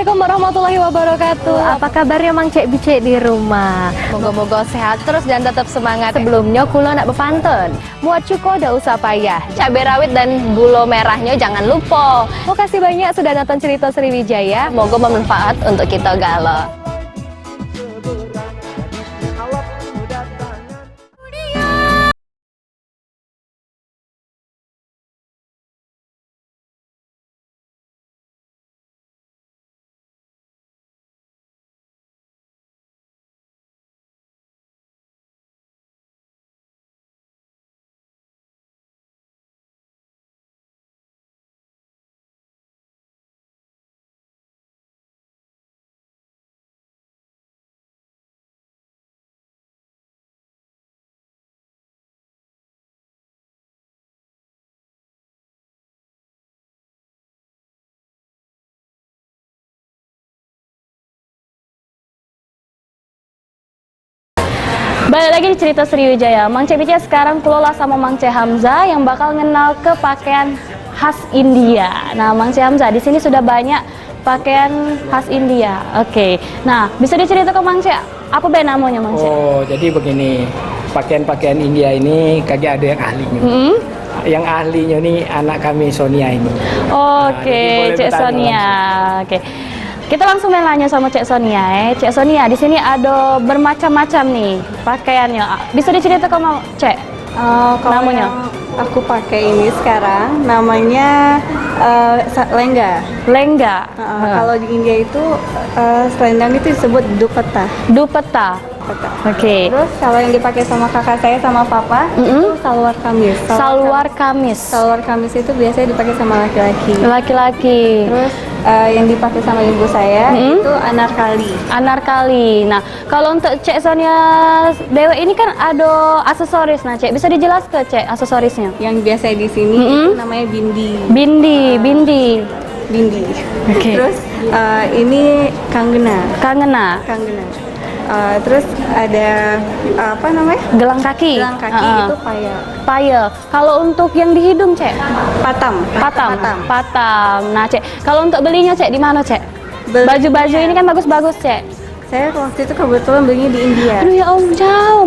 Assalamualaikum warahmatullahi wabarakatuh. Apa kabarnya Mang Cek Bicek di rumah? Moga-moga sehat terus dan tetap semangat. Sebelumnya kulo nak bepantun. Muat cuko dah usah payah. Cabai rawit dan gula merahnya jangan lupa. Makasih banyak sudah nonton cerita Sriwijaya. Moga bermanfaat untuk kita galau. Balik lagi di cerita Sriwijaya. Mang Cek Bicek sekarang kelola sama Mang Cek Hamzah yang bakal ngenal ke pakaian khas India. Nah, Mang Cek Hamzah di sini sudah banyak pakaian khas India. Oke. Nah, bisa diceritakan ke Mang Cek apa be namanya Mang Cek? Oh, jadi begini. Pakaian-pakaian India ini kagak ada yang ahlinya. Yang ahlinya nih anak kami Sonia ini. Oke, Cek Sonia. Oke. Kita langsung nanya sama Cek Sonia. Cek Sonia, di sini ada bermacam-macam nih pakaiannya. Bisa diceritakan Cek? Kalau namanya? yang aku pakai ini sekarang namanya lengga. Lengga. Kalau di India itu selendang itu disebut dupatta. Dupatta. Oke. Terus kalau yang dipakai sama kakak saya sama papa itu salwar kamis. Salwar kamis. Salwar kamis itu biasanya dipakai sama laki-laki. Laki-laki. Terus yang dipakai sama ibu saya itu anarkali. Anarkali. Nah, kalau untuk Cek Sonia Dewa ini kan ada aksesoris. Nah, Cek bisa dijelaskan Cek aksesorisnya? Yang biasa di sini itu namanya bindi. Bindi. Oke. Terus ini kangena. Kangena. Terus ada apa namanya? Gelang kaki. Gelang kaki itu payal. Payal. Kalau untuk yang di hidung, Cek? Patam. Nah, Cek, kalau untuk belinya, Cek, di mana, Cek? Baju-baju ini kan bagus-bagus, Cek. Saya waktu itu kebetulan belinya di India. Aduh ya Allah, jauh,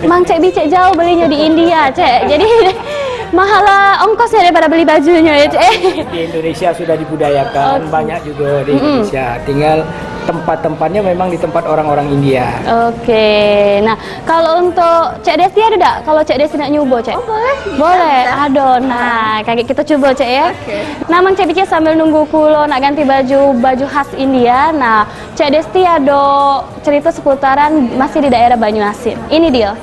Mang Cek Bicek jauh belinya di India, Cek. Jadi mahal ongkosnya daripada beli bajunya ya, Cek. Di Indonesia sudah dibudayakan, banyak juga di Indonesia. Tinggal tempat-tempatnya memang di tempat orang-orang India. Oke. Nah, kalau untuk Cek Desti ada enggak? Kalau Cek Desti nak nyoba, Cek? Oh, boleh. Boleh. Aduh, nah, kayak kita coba, Cek ya. Oke. Nah, Mang Cek Bicek sambil nunggu kulo nak ganti baju khas India. Nah, Cek Desti ada cerita seputaran masih di daerah Banyuasin. Ini dia.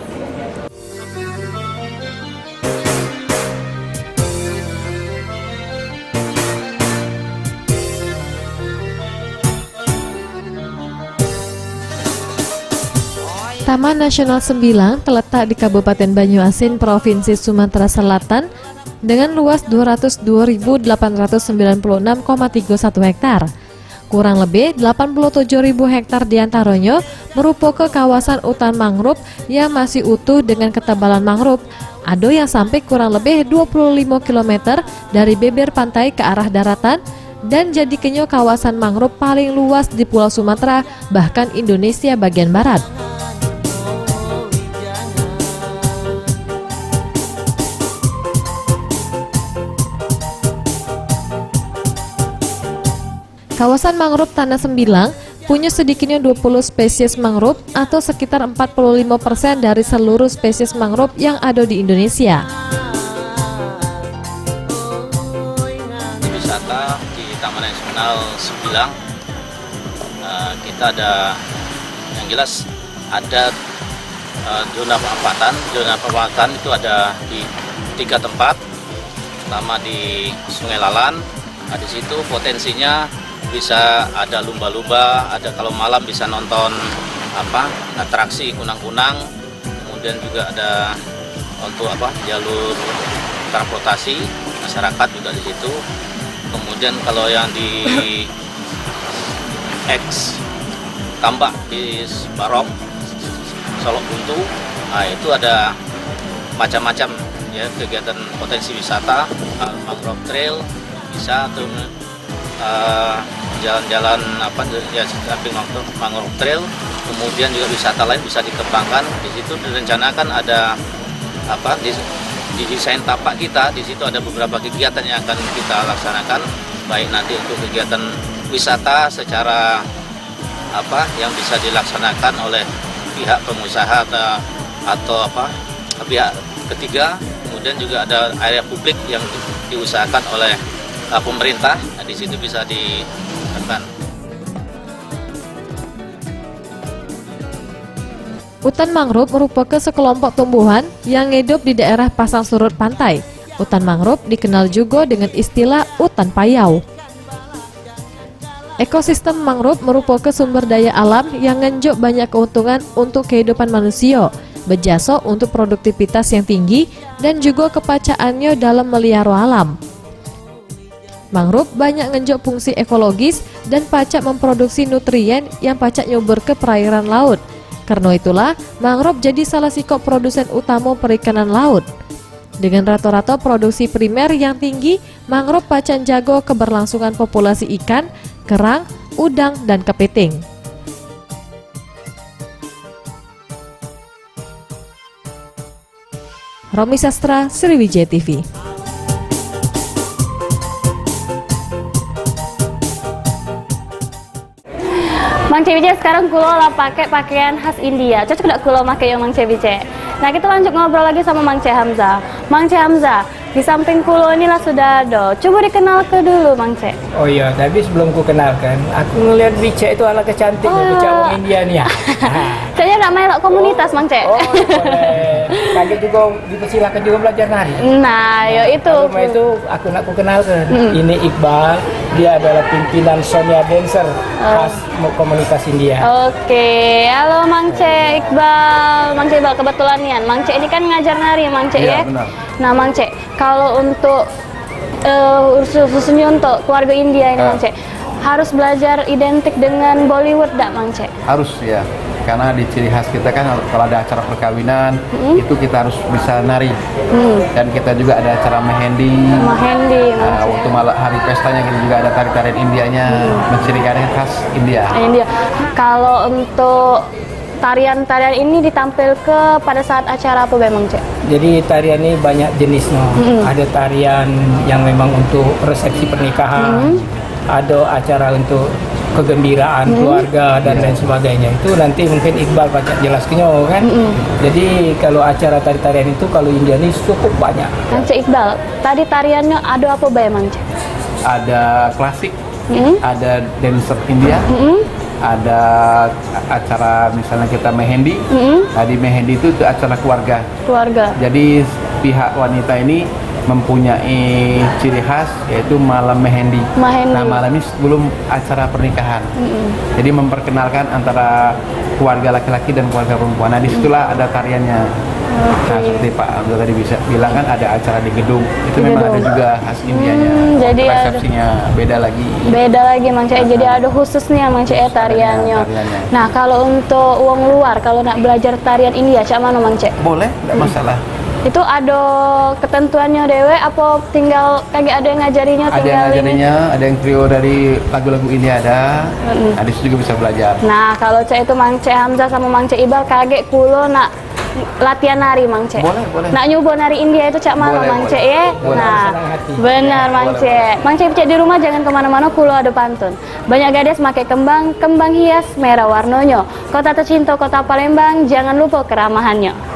Taman Nasional Sembilang terletak di Kabupaten Banyuasin, Provinsi Sumatera Selatan dengan luas 202.896,31 hektar. Kurang lebih 87.000 hektar diantaranya merupakan kawasan hutan mangrove yang masih utuh dengan ketebalan mangrove. Ada yang sampai kurang lebih 25 km dari bibir pantai ke arah daratan dan jadikannya kawasan mangrove paling luas di Pulau Sumatera, bahkan Indonesia bagian barat. Kawasan mangrove Tanah Sembilang punya sedikitnya 20 spesies mangrove atau sekitar 45% dari seluruh spesies mangrove yang ada di Indonesia. Wisata di Taman Nasional Sembilang, kita ada yang jelas ada zona pemanfaatan itu ada di 3 tempat. Pertama di Sungai Lalan, di situ potensinya bisa ada lumba-lumba, ada kalau malam bisa nonton atraksi kunang-kunang, kemudian juga ada untuk jalur transportasi masyarakat juga di situ. Kemudian kalau yang di X Tambak di Barong, Solok Buntu, nah itu ada macam-macam ya kegiatan potensi wisata, mangrove trail bisa, jalan-jalan ya samping mangrove trail, kemudian juga wisata lain bisa dikembangkan. Di situ direncanakan ada di desain tapak kita, di situ ada beberapa kegiatan yang akan kita laksanakan, baik nanti untuk kegiatan wisata secara yang bisa dilaksanakan oleh pihak pengusaha atau pihak ketiga, kemudian juga ada area publik yang diusahakan oleh pemerintah. Nah, di situ bisa dilakukan. Hutan mangrove merupakan sekelompok tumbuhan yang hidup di daerah pasang surut pantai. Hutan mangrove dikenal juga dengan istilah hutan payau. Ekosistem mangrove merupakan sumber daya alam yang ngenjuk banyak keuntungan untuk kehidupan manusia, berjasa untuk produktivitas yang tinggi dan juga kepacaannya dalam melihara alam. Mangrove banyak ngenjuk fungsi ekologis dan pacak memproduksi nutrien yang pacak nyuber ke perairan laut. Karena itulah, mangrove jadi salah satu produsen utama perikanan laut. Dengan rata-rata produksi primer yang tinggi, mangrove pacak jago keberlangsungan populasi ikan, kerang, udang, dan kepiting. Romi Sastra, Sriwijaya TV. Mang Cebice sekarang kulo lah pakai pakaian khas India. Cocok nggak kulo pakai yang Mang Cebice? Nah, kita lanjut ngobrol lagi sama Mang C Hamzah. Mang C Hamzah, di samping kulo inilah sudah ada. Coba dikenal ke dulu Mang C. Oh iya, tapi sebelum ku kenalkan, aku ngelihat Bice itu anak cantik, Bice orang India nih ya. Saya nggak melok komunitas Mang C. Oh, boleh. Kaget juga dipersilakan juga belajar nari. Nah, yo itu. Kalau itu aku nak ku kenalkan. Ini Iqbal, dia adalah pimpinan Sonia Dancer khas komunitas India. Oke, halo Mang C Iqbal. Mang C Iqbal, kebetulan nih, Mang C ini kan ngajar nari Mang C ya. Benar. Nah Mang C, kalau untuk khususnya untuk keluarga India ini Mang C, harus belajar identik dengan Bollywood enggak Mang C? Harus ya, karena di ciri khas kita kan kalau ada acara perkawinan itu kita harus bisa nari. Dan kita juga ada acara mehendi. Mehendi Mang C. Waktu malam hari pestanya kita juga ada tari-tarian Indianya, mencirikan khas India. India. Kalau untuk tarian-tarian ini ditampil ke pada saat acara apa Mang C? Jadi tarian ini banyak jenisnya. Ada tarian yang memang untuk resepsi pernikahan, ada acara untuk kegembiraan keluarga dan lain sebagainya. Itu nanti mungkin Iqbal pacak jelaskannya kan. Jadi kalau acara tari-tarian itu kalau India ini cukup banyak. Mang C Iqbal, tadi tariannya ada apa Mang C? Ada klasik, ada dancer India, ada acara misalnya kita mehendi. Di mehendi itu acara keluarga. Jadi pihak wanita ini mempunyai ciri khas yaitu malam mehendi. Nah, malam ini sebelum acara pernikahan. Jadi memperkenalkan antara keluarga laki-laki dan keluarga perempuan. Nah, disitulah ada tariannya. Nah, seperti Pak Abdul tadi bisa bilang kan ada acara di gedung. Itu memang ada juga khas Indianya. Jadi resepsinya beda lagi. Beda lagi Mang C. Jadi ada khususnya Mang C tariannya. Nah, kalau untuk uang luar kalau nak belajar tarian India, cak mana Mang C? Boleh, tidak masalah. Itu ada ketentuannya dewe apa tinggal kayak ada yang ngajarinya Ada yang ngajarinya, ada yang trio dari lagu-lagu India ada. Nah, di situ juga bisa belajar. Nah, kalau cek itu Mang C Hamzah sama Mang C Iqbal kaget kulo nak latihan nari Mang C. Boleh. Nak nyoba nari India itu cak mana Mang C ya? Nah, benar Mang C. Mang C di rumah jangan kemana-mana, kulo ada pantun. Banyak gadis pakai kembang hias merah warnanya. Kota tercinta kota Palembang, jangan lupa keramahannya.